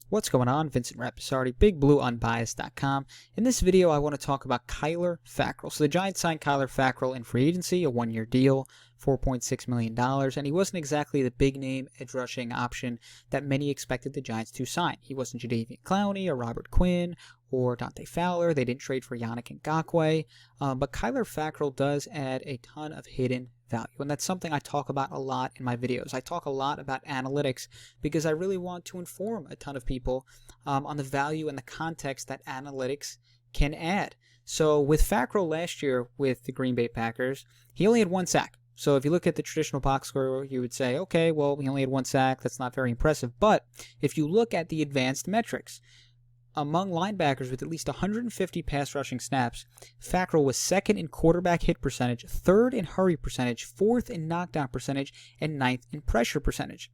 What's going on? Vincent Rapisardi, BigBlueUnbiased.com. In this video, I want to talk about Kyler Fackrell. So the Giants signed Kyler Fackrell in free agency, a one-year deal, $4.6 million, and he wasn't exactly the big-name edge rushing option that many expected the Giants to sign. He wasn't Jadeveon Clowney or Robert Quinn or Dante Fowler. They didn't trade for Yannick Ngakoue, but Kyler Fackrell does add a ton of hidden value, and that's something I talk about a lot in my videos. I talk a lot about analytics because I really want to inform a ton of people on the value and the context that analytics can add. So with Fackrell last year with the Green Bay Packers, he only had one sack. So if you look at the traditional box score, you would say, okay, well, he only had one sack. That's not very impressive. But if you look at the advanced metrics, among linebackers with at least 150 pass rushing snaps, Fackrell was second in quarterback hit percentage, third in hurry percentage, fourth in knockdown percentage, and ninth in pressure percentage.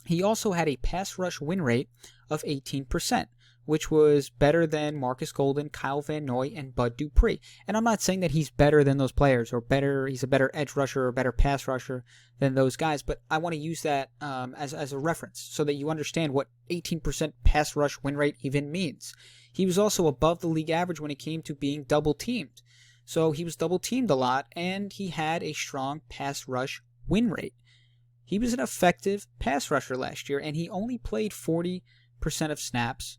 He also had a pass rush win rate of 18%, which was better than Marcus Golden, Kyle Van Noy, and Bud Dupree. And I'm not saying that he's better than those players or he's a better edge rusher or better pass rusher than those guys, but I want to use that as a reference so that you understand what 18% pass rush win rate even means. He was also above the league average when it came to being double teamed. So he was double teamed a lot, and he had a strong pass rush win rate. He was an effective pass rusher last year, and he only played 40% of snaps.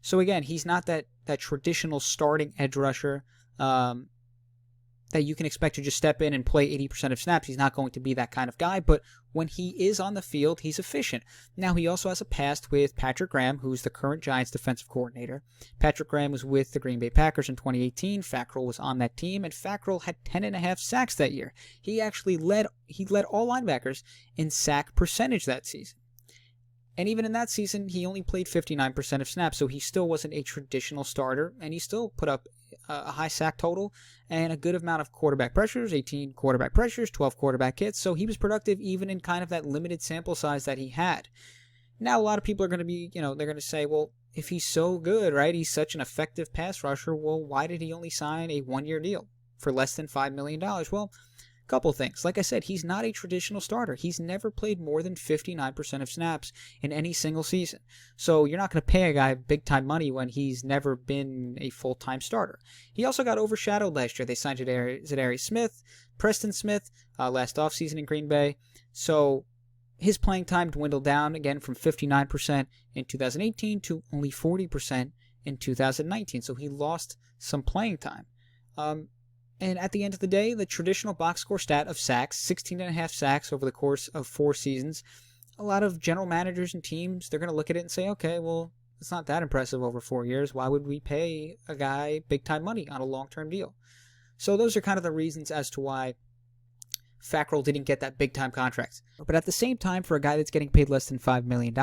So again, he's not that traditional starting edge rusher that you can expect to just step in and play 80% of snaps. He's not going to be that kind of guy, but when he is on the field, he's efficient. Now, he also has a past with Patrick Graham, who's the current Giants defensive coordinator. Patrick Graham was with the Green Bay Packers in 2018. Fackrell was on that team, and Fackrell had 10.5 sacks that year. He actually led all linebackers in sack percentage that season. And even in that season, he only played 59% of snaps, so he still wasn't a traditional starter, and he still put up a high sack total and a good amount of quarterback pressures, 18 quarterback pressures, 12 quarterback hits, so he was productive even in kind of that limited sample size that he had. Now, a lot of people are going to be, they're going to say, well, if he's so good, right, he's such an effective pass rusher, well, why did he only sign a one-year deal for less than $5 million? Well, couple things. Like I said, he's not a traditional starter. He's never played more than 59% of snaps in any single season. So you're not going to pay a guy big-time money when he's never been a full-time starter. He also got overshadowed last year. They signed Zadarius Smith, Preston Smith, last offseason in Green Bay. So his playing time dwindled down again from 59% in 2018 to only 40% in 2019. So he lost some playing time. And at the end of the day, the traditional box score stat of sacks, 16.5 sacks over the course of 4 seasons, a lot of general managers and teams, they're going to look at it and say, okay, well, it's not that impressive over 4 years. Why would we pay a guy big-time money on a long-term deal? So those are kind of the reasons as to why Fackrell didn't get that big-time contract. But at the same time, for a guy that's getting paid less than $5 million,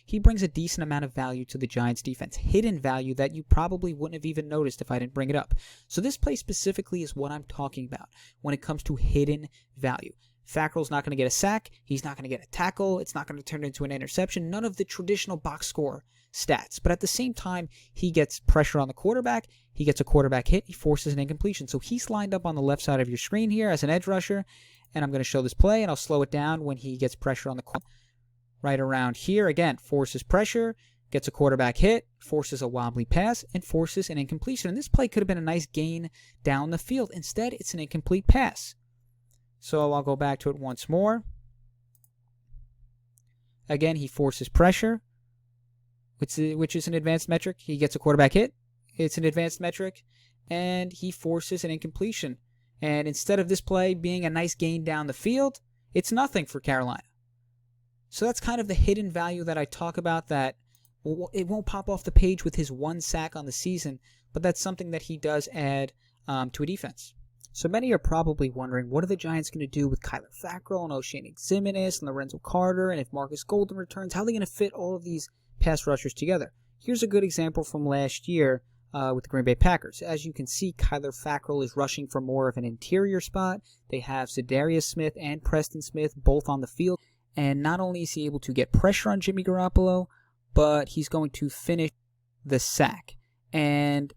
he brings a decent amount of value to the Giants' defense. Hidden value that you probably wouldn't have even noticed if I didn't bring it up. So this play specifically is what I'm talking about when it comes to hidden value. Fackrell's not going to get a sack. He's not going to get a tackle. It's not going to turn into an interception. None of the traditional box score stats. But at the same time, he gets pressure on the quarterback. He gets a quarterback hit. He forces an incompletion. So he's lined up on the left side of your screen here as an edge rusher. And I'm going to show this play, and I'll slow it down when he gets pressure on the corner. Right around here, again, forces pressure, gets a quarterback hit, forces a wobbly pass, and forces an incompletion. And this play could have been a nice gain down the field. Instead, it's an incomplete pass. So I'll go back to it once more. Again, he forces pressure, which is an advanced metric. He gets a quarterback hit. It's an advanced metric. And he forces an incompletion. And instead of this play being a nice gain down the field, it's nothing for Carolina. So that's kind of the hidden value that I talk about, that it won't pop off the page with his one sack on the season, but that's something that he does add to a defense. So many are probably wondering, what are the Giants going to do with Kyler Fackrell and O'Shane Ximines and Lorenzo Carter, and if Marcus Golden returns, how are they going to fit all of these pass rushers together? Here's a good example from last year. With the Green Bay Packers. As you can see, Kyler Fackrell is rushing for more of an interior spot. They have Zadarius Smith and Preston Smith both on the field. And not only is he able to get pressure on Jimmy Garoppolo, but he's going to finish the sack. And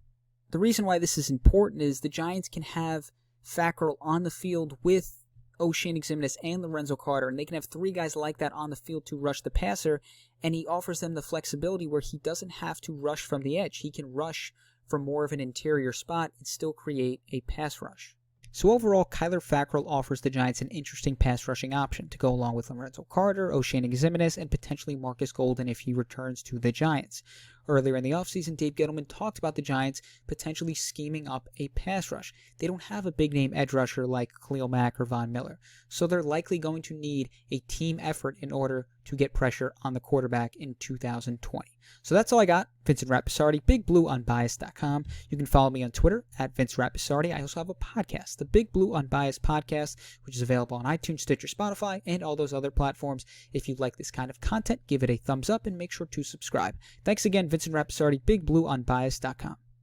the reason why this is important is the Giants can have Fackrell on the field with O'Shane Ximines and Lorenzo Carter, and they can have three guys like that on the field to rush the passer, and he offers them the flexibility where he doesn't have to rush from the edge. He can rush from more of an interior spot and still create a pass rush. So overall, Kyler Fackrell offers the Giants an interesting pass rushing option to go along with Lorenzo Carter, O'Shane Ximines, and potentially Marcus Golden if he returns to the Giants. Earlier in the offseason, Dave Gettleman talked about the Giants potentially scheming up a pass rush. They don't have a big-name edge rusher like Khalil Mack or Von Miller, so they're likely going to need a team effort in order to get pressure on the quarterback in 2020. So that's all I got. Vincent Rappisardi, BigBlueUnbiased.com. You can follow me on Twitter at Vince Rappisardi. I also have a podcast, the Big Blue Unbiased Podcast, which is available on iTunes, Stitcher, Spotify, and all those other platforms. If you like this kind of content, give it a thumbs up and make sure to subscribe. Thanks again, Vincent Rappisardi, BigBlueUnbiased.com.